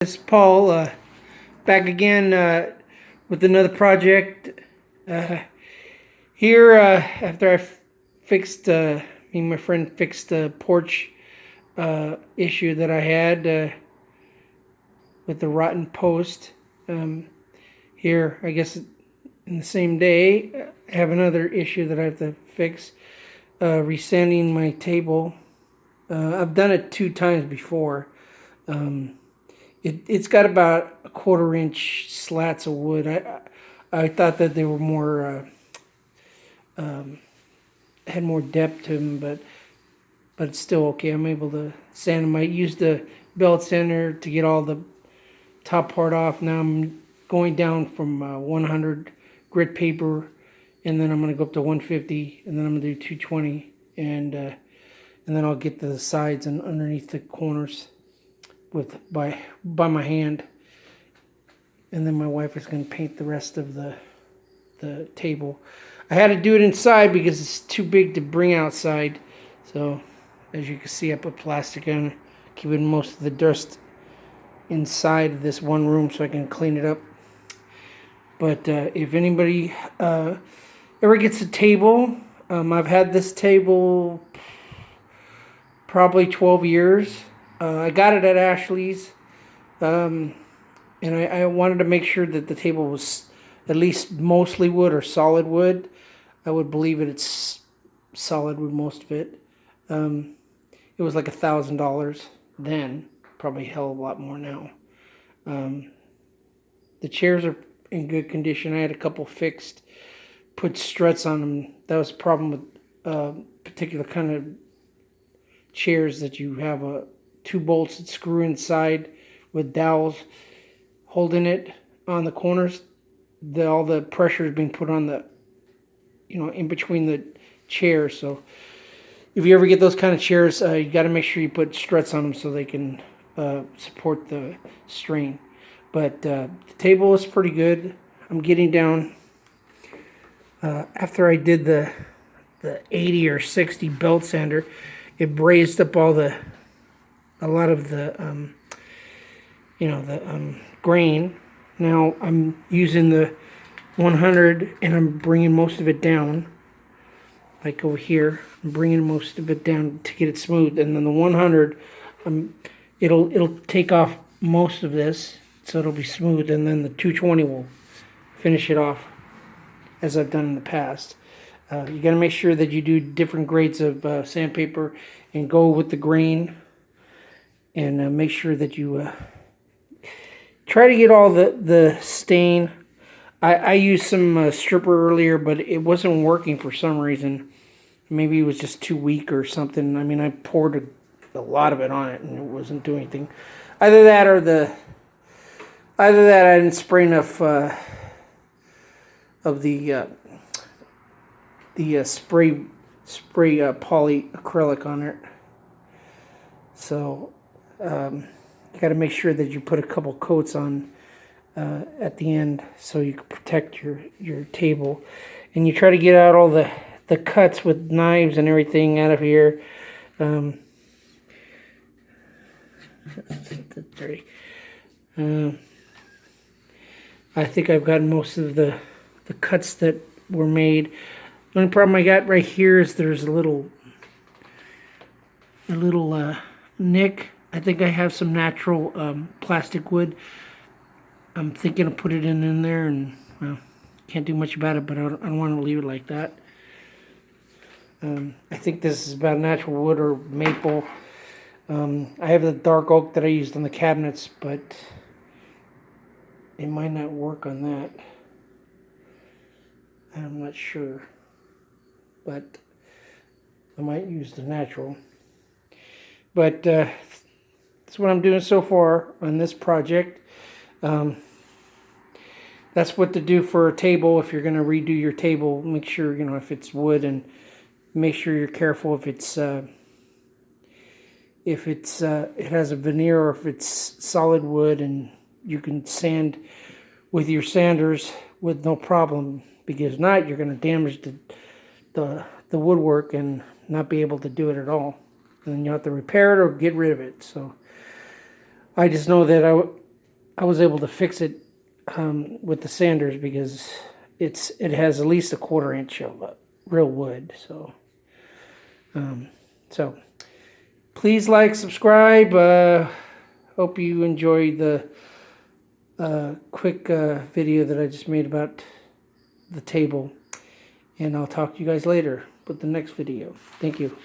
It's Paul, back again with another project. Here, after I fixed, me and my friend fixed the porch issue that I had with the rotten post. Here, I guess in the same day, I have another issue that I have to fix, resanding my table. I've done it 2 times before. It's got about a 1/4 inch slats of wood. I thought that they were more had more depth to them, but it's still okay. I'm able to sand them. I used the belt sander to get all the top part off. Now I'm going down from 100 grit paper, and then I'm going to go up to 150, and then I'm going to do 220, and then I'll get to the sides and underneath the corners by my hand, and then my wife is going to paint the rest of the table. I had to do it inside because it's too big to bring outside. So as you can see, I put plastic on, keeping most of the dust inside of this one room so I can clean it up. But if anybody ever gets a table, I've had this table probably 12 years. I got it at Ashley's, and I wanted to make sure that the table was at least mostly wood or solid wood. I would believe it's solid wood, most of it. It was like $1,000 then, probably a hell of a lot more now. The chairs are in good condition. I had a couple fixed, put struts on them. That was a problem with particular kind of chairs, that you have 2 bolts that screw inside with dowels holding it on the corners. All the pressure is being put on the, in between the chairs. So if you ever get those kind of chairs, you got to make sure you put struts on them so they can support the strain. But the table is pretty good. I'm getting down, after I did the 80 or 60 belt sander, it brazed up a lot of the grain. Now I'm using the 100 and I'm bringing most of it down, like over here. I'm bringing most of it down to get it smooth, and then the 100, it'll take off most of this, so it'll be smooth, and then the 220 will finish it off, as I've done in the past. You got to make sure that you do different grades of sandpaper and go with the grain, and make sure that you try to get all the stain. I used some stripper earlier, but it wasn't working for some reason. Maybe it was just too weak or something. I mean, I poured a lot of it on it, and it wasn't doing anything. Either that I didn't spray enough of the spray polyacrylic on it. So you got to make sure that you put a couple coats on at the end, so you can protect your table, and you try to get out all the cuts with knives and everything out of here. Dirty. I think I've gotten most of the cuts that were made. The only problem I got right here is there's a little nick. I think I have some natural plastic wood. I'm thinking of putting it in there, and well, can't do much about it, but I don't want to leave it like that. I think this is about natural wood or maple. I have the dark oak that I used on the cabinets, but it might not work on that. I'm not sure, but I might use the natural. But that's what I'm doing so far on this project. That's what to do for a table. If you're going to redo your table, make sure, if it's wood, and make sure you're careful if it has a veneer, or if it's solid wood, and you can sand with your sanders with no problem, because if not, you're going to damage the woodwork and not be able to do it at all. And then you have to repair it or get rid of it. So I just know that I was able to fix it with the sanders because it has at least a 1/4 inch of real wood. So please like, subscribe. Hope you enjoyed the quick video that I just made about the table. And I'll talk to you guys later with the next video. Thank you.